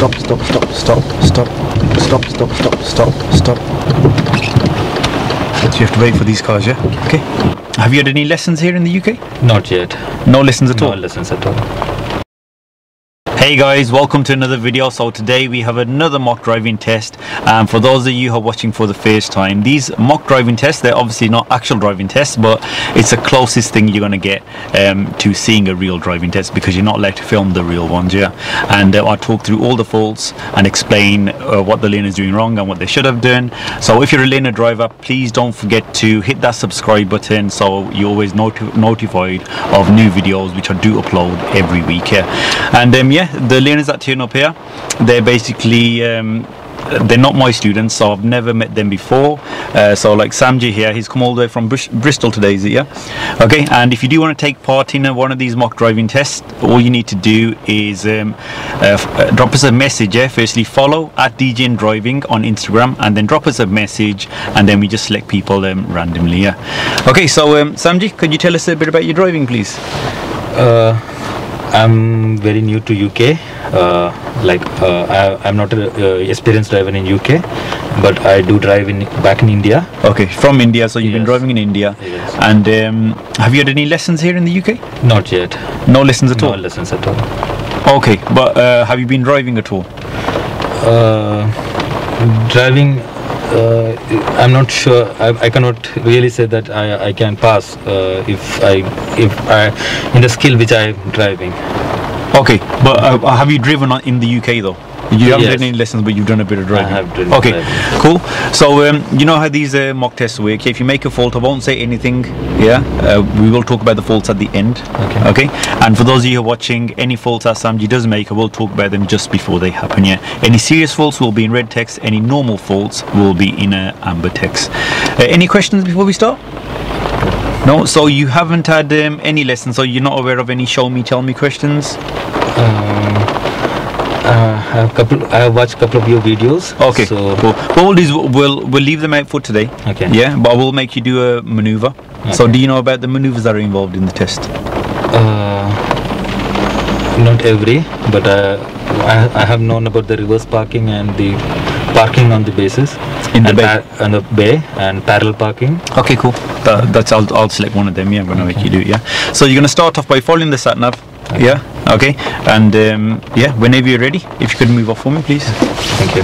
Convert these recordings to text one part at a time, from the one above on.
Stop, stop, stop, stop, stop, stop, stop, stop, stop, stop. So you have to wait for these cars, yeah? Okay. Have you had any lessons here in the UK? Not yet. No lessons at all? No lessons at all. Hey guys, welcome to another video. So today we have another mock driving test. For those of you who are watching for the first time, these mock driving tests, they're obviously not actual driving tests, but it's the closest thing you're going to get to seeing a real driving test, because you're not allowed to film the real ones, yeah? And I'll talk through all the faults and explain what the learner is doing wrong and what they should have done. So if you're a learner driver, please don't forget to hit that subscribe button so you're always notified of new videos which I do upload every week, yeah? And yeah, the learners that turn up here, they're basically they're not my students, so I've never met them before. So like Samji here, he's come all the way from Bristol today, is it? Yeah. Okay. And if you do want to take part in one of these mock driving tests, all you need to do is drop us a message. Yeah. Firstly, follow at DJN Driving on Instagram, and then drop us a message, and then we just select people randomly. Yeah. Okay. So Samji, could you tell us a bit about your driving, please? I'm very new to UK. I'm not an experienced driver in UK, but I do drive back in India. Okay, from India, so you've been driving in India. Yes. And have you had any lessons here in the UK? Not yet. No lessons at all? No lessons at all. Okay, but have you been driving at all? Driving, I'm not sure. I cannot really say that I can pass if I in the skill which I'm driving. Okay, but have you driven in the UK though? You haven't Yes. done any lessons, but you've done a bit of driving. I have driven. Okay, driving. cool. So you know how these mock tests work. If you make a fault, I won't say anything. Yeah, we will talk about the faults at the end. Okay. Okay. And for those of you who are watching, any faults that Samji does make, I will talk about them just before they happen. Yeah. Any serious faults will be in red text. Any normal faults will be in amber text. Any questions before we start? No. So you haven't had any lessons, so you're not aware of any show me, tell me questions. I have watched a couple of your videos. Okay, so cool. What we'll do is we'll leave them out for today. Okay. Yeah, but I will make you do a maneuver. Okay. So do you know about the maneuvers that are involved in the test? not every, but I have known about the reverse parking and the parking on the bases In the and bay? On the bay and parallel parking. Okay, cool. That's I'll select one of them. Yeah, I'm gonna make you do it. Yeah. So you're gonna start off by following the sat nav. Okay. Yeah. Okay. And yeah, whenever you're ready, if you could move off for me, please. Thank you.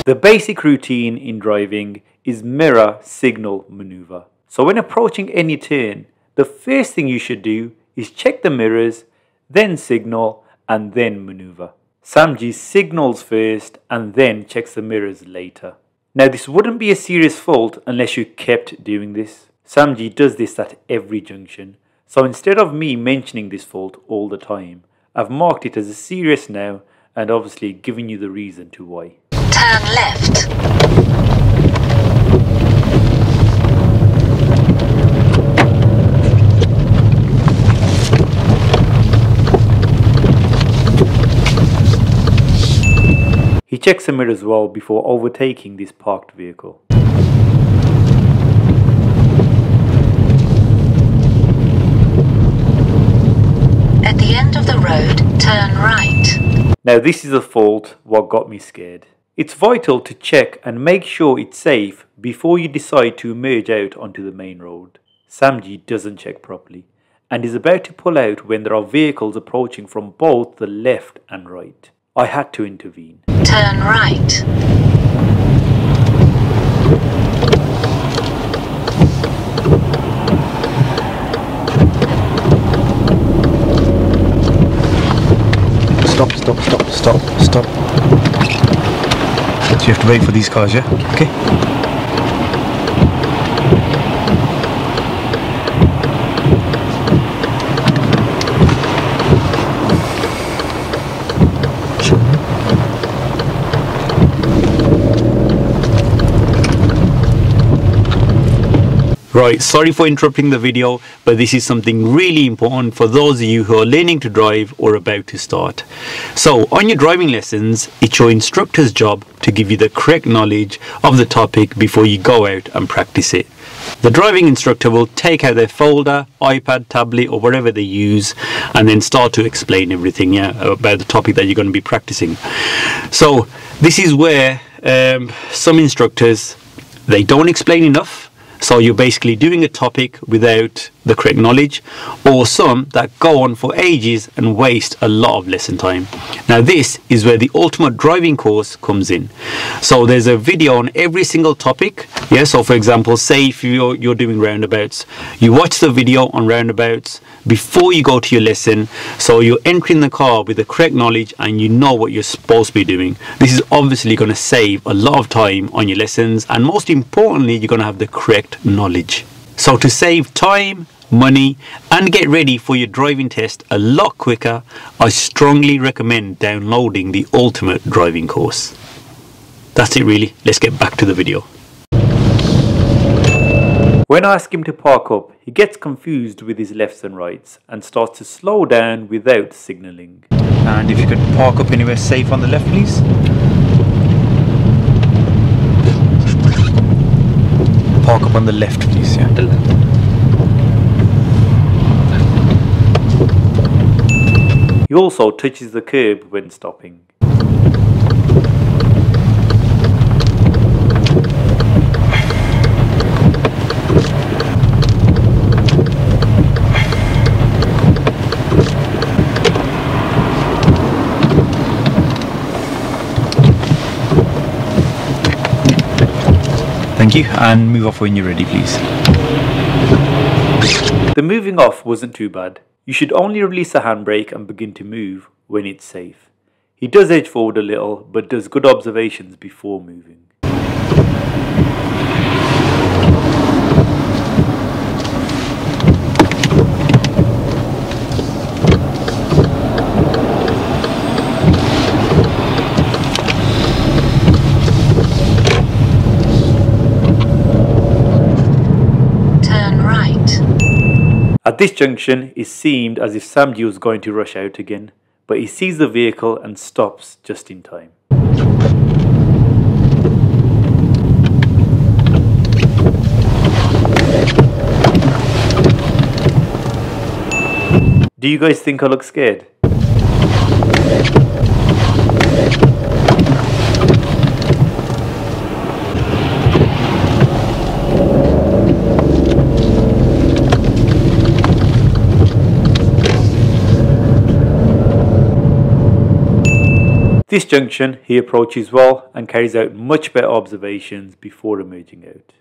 The basic routine in driving is mirror signal maneuver. So when approaching any turn, the first thing you should do is check the mirrors, then signal, and then maneuver. Samji signals first and then checks the mirrors later. Now this wouldn't be a serious fault unless you kept doing this. Samji does this at every junction. So instead of me mentioning this fault all the time, I've marked it as a serious now and obviously given you the reason to why. Turn left. He checks the mirror as well before overtaking this parked vehicle. At the end of the road, turn right. Now this is a fault what got me scared. It's vital to check and make sure it's safe before you decide to emerge out onto the main road. Samji doesn't check properly and is about to pull out when there are vehicles approaching from both the left and right. I had to intervene. Turn right. Stop, stop, stop, stop, stop. So you have to wait for these cars, yeah? Okay. Right, sorry for interrupting the video, but this is something really important for those of you who are learning to drive or about to start. So on your driving lessons, it's your instructor's job to give you the correct knowledge of the topic before you go out and practice it. The driving instructor will take out their folder, iPad, tablet or whatever they use and then start to explain everything about the topic that you're going to be practicing. So this is where some instructors, they don't explain enough. So you're basically doing a topic without the correct knowledge, or some that go on for ages and waste a lot of lesson time. Now this is where the ultimate driving course comes in. So there's a video on every single topic. Yeah, so for example, say if you're doing roundabouts, you watch the video on roundabouts before you go to your lesson, so you're entering the car with the correct knowledge and you know what you're supposed to be doing. This is obviously going to save a lot of time on your lessons, and most importantly, you're going to have the correct knowledge. So to save time, money and get ready for your driving test a lot quicker, I strongly recommend downloading the ultimate driving course. That's it really, let's get back to the video. When I ask him to park up, he gets confused with his lefts and rights and starts to slow down without signalling. And if you could park up anywhere safe on the left please. Park up on the left please, yeah. The left. He also touches the curb when stopping. Thank you, and move off when you're ready please. The moving off wasn't too bad. You should only release the handbrake and begin to move when it's safe. He does edge forward a little, but does good observations before moving. At this junction, it seemed as if Samji was going to rush out again, but he sees the vehicle and stops just in time. Do you guys think I look scared? This junction he approaches well and carries out much better observations before emerging out.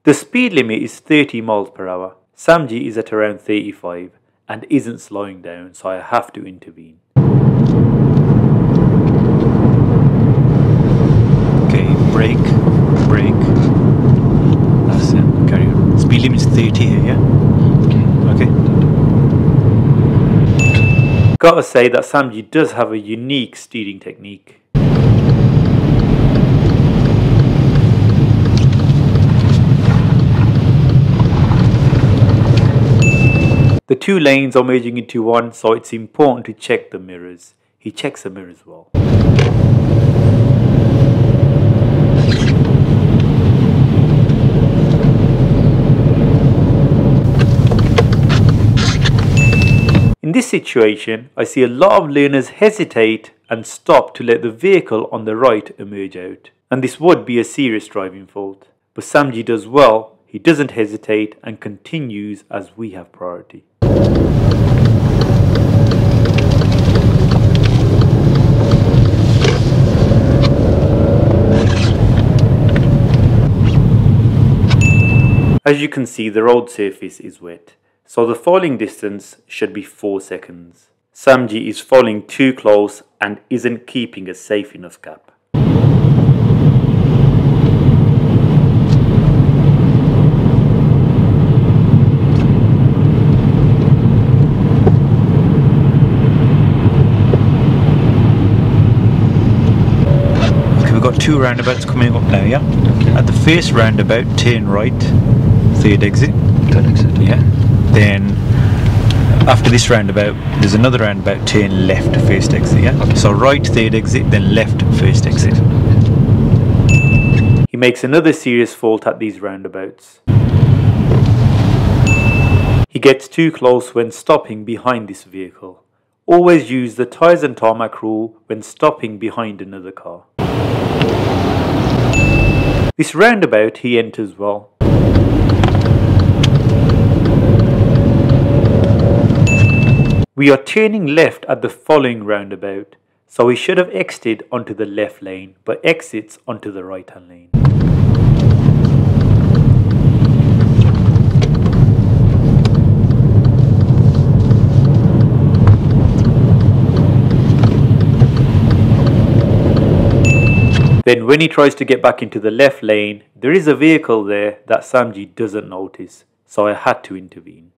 The speed limit is 30 miles per hour. Samji is at around 35 and isn't slowing down, so I have to intervene. Okay, brake, brake. That's it, carry on. Speed limit is 30 here, yeah? Okay. Gotta say that Samji does have a unique steering technique. The two lanes are merging into one, so it's important to check the mirrors. He checks the mirrors well. In this situation, I see a lot of learners hesitate and stop to let the vehicle on the right emerge out. And this would be a serious driving fault. But Samji does well, he doesn't hesitate and continues as we have priority. As you can see, the road surface is wet, so the foiling distance should be 4 seconds. Samji is foiling too close and isn't keeping a safe enough gap. got two roundabouts coming up now, yeah? Okay. At the first roundabout, turn right, third exit. Third exit. Yeah. Then after this roundabout, there's another roundabout, turn left, first exit, yeah? Okay. So right, third exit, then left, first exit. He makes another serious fault at these roundabouts. He gets too close when stopping behind this vehicle. Always use the tyres and tarmac rule when stopping behind another car. This roundabout he enters well. We are turning left at the following roundabout, so he should have exited onto the left lane, but exits onto the right hand lane. Then when he tries to get back into the left lane, there is a vehicle there that Samji doesn't notice, so I had to intervene.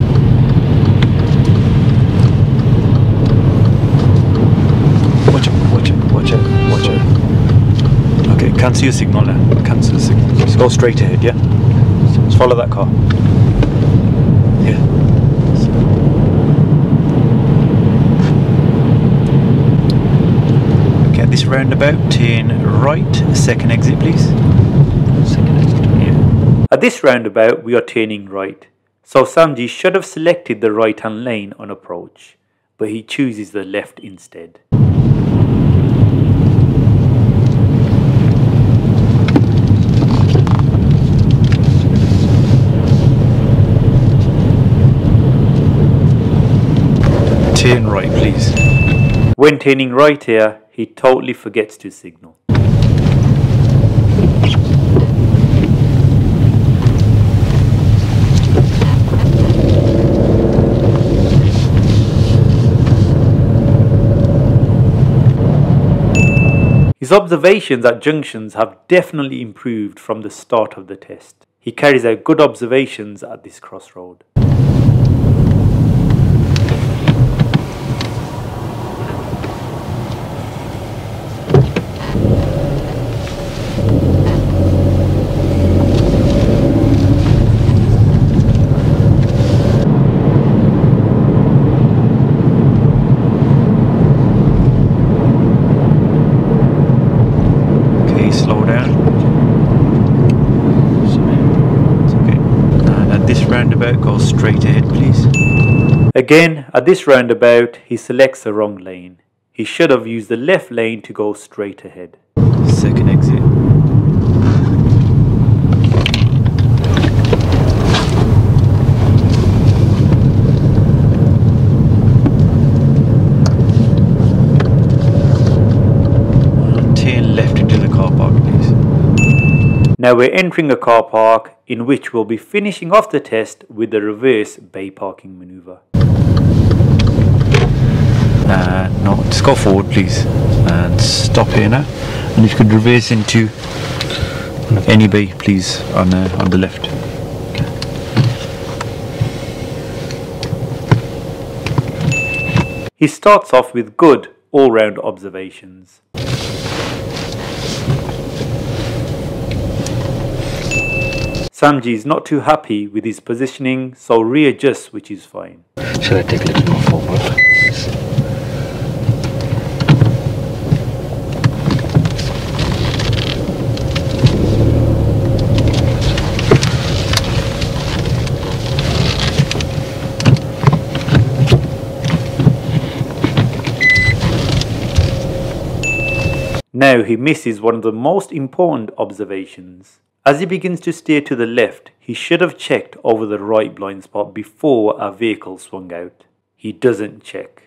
Watch out, watch out, watch out, watch out. Okay, cancel your signal now. Cancel the signal. Just go straight ahead, yeah? Just follow that car. Yeah. Okay, at this roundabout, turn right, second exit please. Second exit. Yeah. At this roundabout, we are turning right. So Samji should have selected the right hand lane on approach, but he chooses the left instead. Turn right please. When turning right here, he totally forgets to signal. His observations at junctions have definitely improved from the start of the test. He carries out good observations at this crossroad. Slow down. It's okay. And at this roundabout, go straight ahead, please. Again, at this roundabout, he selects the wrong lane. He should have used the left lane to go straight ahead. Second exit. Now we're entering a car park in which we'll be finishing off the test with the reverse bay parking maneuver. No, just go forward please and stop here now. And if you could reverse into any bay please on the left. Okay. He starts off with good all-round observations. Samji is not too happy with his positioning, so readjusts, which is fine. Should I take a little more forward? Now he misses one of the most important observations. As he begins to steer to the left, he should have checked over the right blind spot before our vehicle swung out. He doesn't check.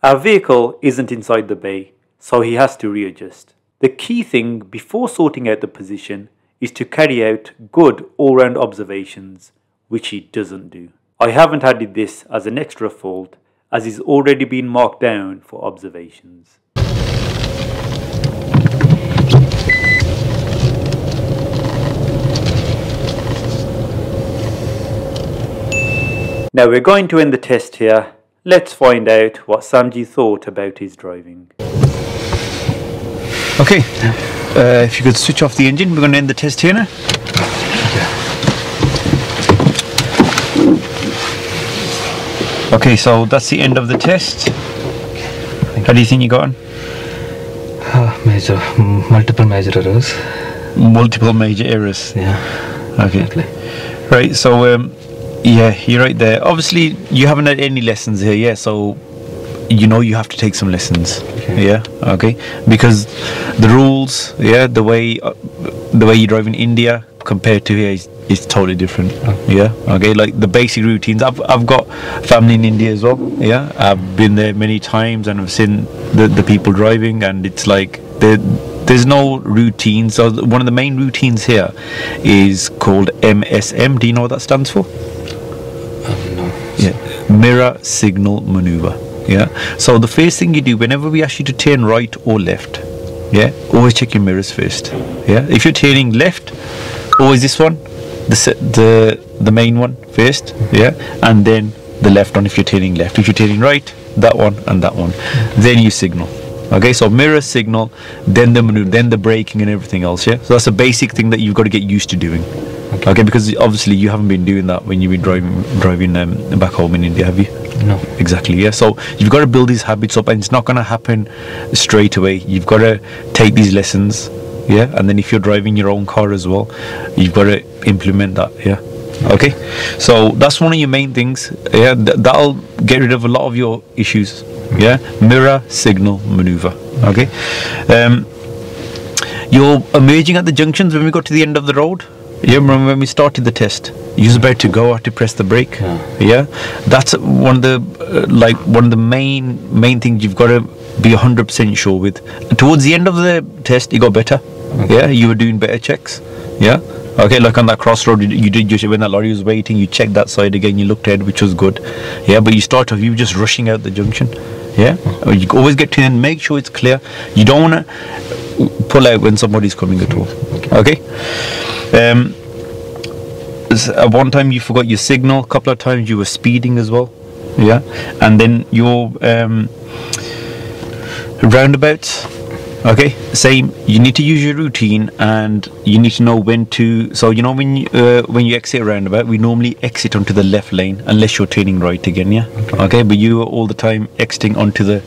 Our vehicle isn't inside the bay, so he has to readjust. The key thing before sorting out the position is to carry out good all-round observations, which he doesn't do. I haven't added this as an extra fault, as it's already been marked down for observations. Now we're going to end the test here. Let's find out what Samji thought about his driving. Okay, if you could switch off the engine, we're going to end the test here now. Okay, so that's the end of the test. How do you think you got on? Multiple major errors. Multiple major errors. Yeah. Okay. Exactly. Right. So yeah, you're right there. Obviously, you haven't had any lessons here, yeah. So you know you have to take some lessons. Okay. Yeah. Okay. Because the rules, yeah, the way you drive in India compared to here is totally different. Okay. Yeah. Okay. Like the basic routines. I've got family in India as well. Yeah. I've been there many times and I've seen the people driving, and it's like there's no routine. So one of the main routines here is called MSM. Do you know what that stands for? No. Yeah. Mirror signal maneuver. Yeah. So the first thing you do whenever we ask you to turn right or left, yeah, always check your mirrors first. Yeah. If you're turning left, always this one, the main one first. Yeah. And then the left one if you're turning left. If you're turning right, that one and that one. Then you signal. Okay, so mirror, signal, then the maneuver, then the braking and everything else, yeah? So that's a basic thing that you've got to get used to doing. Okay, because obviously you haven't been doing that when you've been driving back home in India, have you? No. Exactly, yeah. So you've got to build these habits up, and it's not going to happen straight away. You've got to take these lessons, yeah? And then if you're driving your own car as well, you've got to implement that, yeah? Okay, so that's one of your main things, yeah? That'll get rid of a lot of your issues. Yeah, mirror, signal, maneuver. Okay, you're emerging at the junctions when we got to the end of the road. Yeah, remember when we started the test, you was about to go out to press the brake. Yeah, that's one of the main things you've got to be 100% sure with. And towards the end of the test, it got better. Okay. Yeah, you were doing better checks. Yeah. Okay, like on that crossroad, you did just when that lorry was waiting, you checked that side again, you looked ahead, which was good. Yeah, but you start off, you were just rushing out the junction. Yeah, you always get to the end, make sure it's clear. You don't want to pull out when somebody's coming at all. Okay. At one time you forgot your signal. A couple of times you were speeding as well. Yeah, and then your roundabouts. Okay, same. You need to use your routine, and you need to know when to. So you know when you exit a roundabout, we normally exit onto the left lane unless you're turning right again. Yeah. Okay, but you are all the time exiting onto the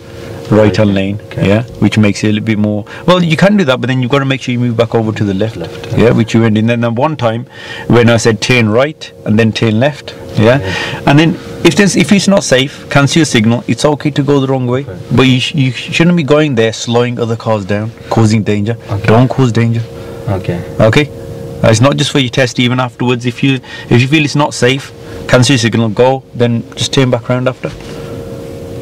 right-hand lane. Okay. Yeah, which makes it a little bit more. Well, you can do that, but then you've got to make sure you move back over to the left. Yeah, which you went in. And then one time when I said turn right and then turn left. Yeah, and then if it's not safe, cancel your signal. It's okay to go the wrong way, but you shouldn't be going there, slowing other cars down, causing danger. Okay. Don't cause danger. Okay. Okay. It's not just for your test. Even afterwards, if you feel it's not safe, cancel your signal. Go, then just turn back around after.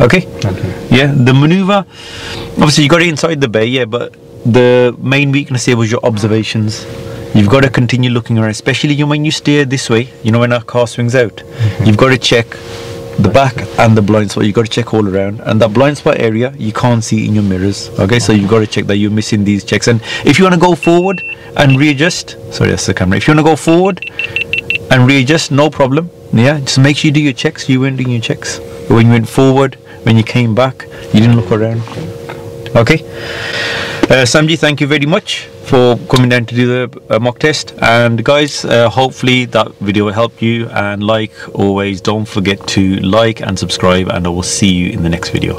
Okay. Okay. Yeah. The maneuver. Obviously, you got it inside the bay. Yeah, but the main weakness here was your observations. You've got to continue looking around, especially when you steer this way, you know, when our car swings out. You've got to check the back and the blind spot. You've got to check all around. And that blind spot area, you can't see in your mirrors. Okay, so you've got to check that you're missing these checks. And if you want to go forward and readjust, sorry, that's the camera. If you want to go forward and readjust, no problem. Yeah, just make sure you do your checks. You weren't doing your checks. When you went forward, when you came back, you didn't look around. Okay. Samji, thank you very much for coming down to do the mock test. And guys, hopefully that video will help you. And like always, don't forget to like and subscribe, and I will see you in the next video.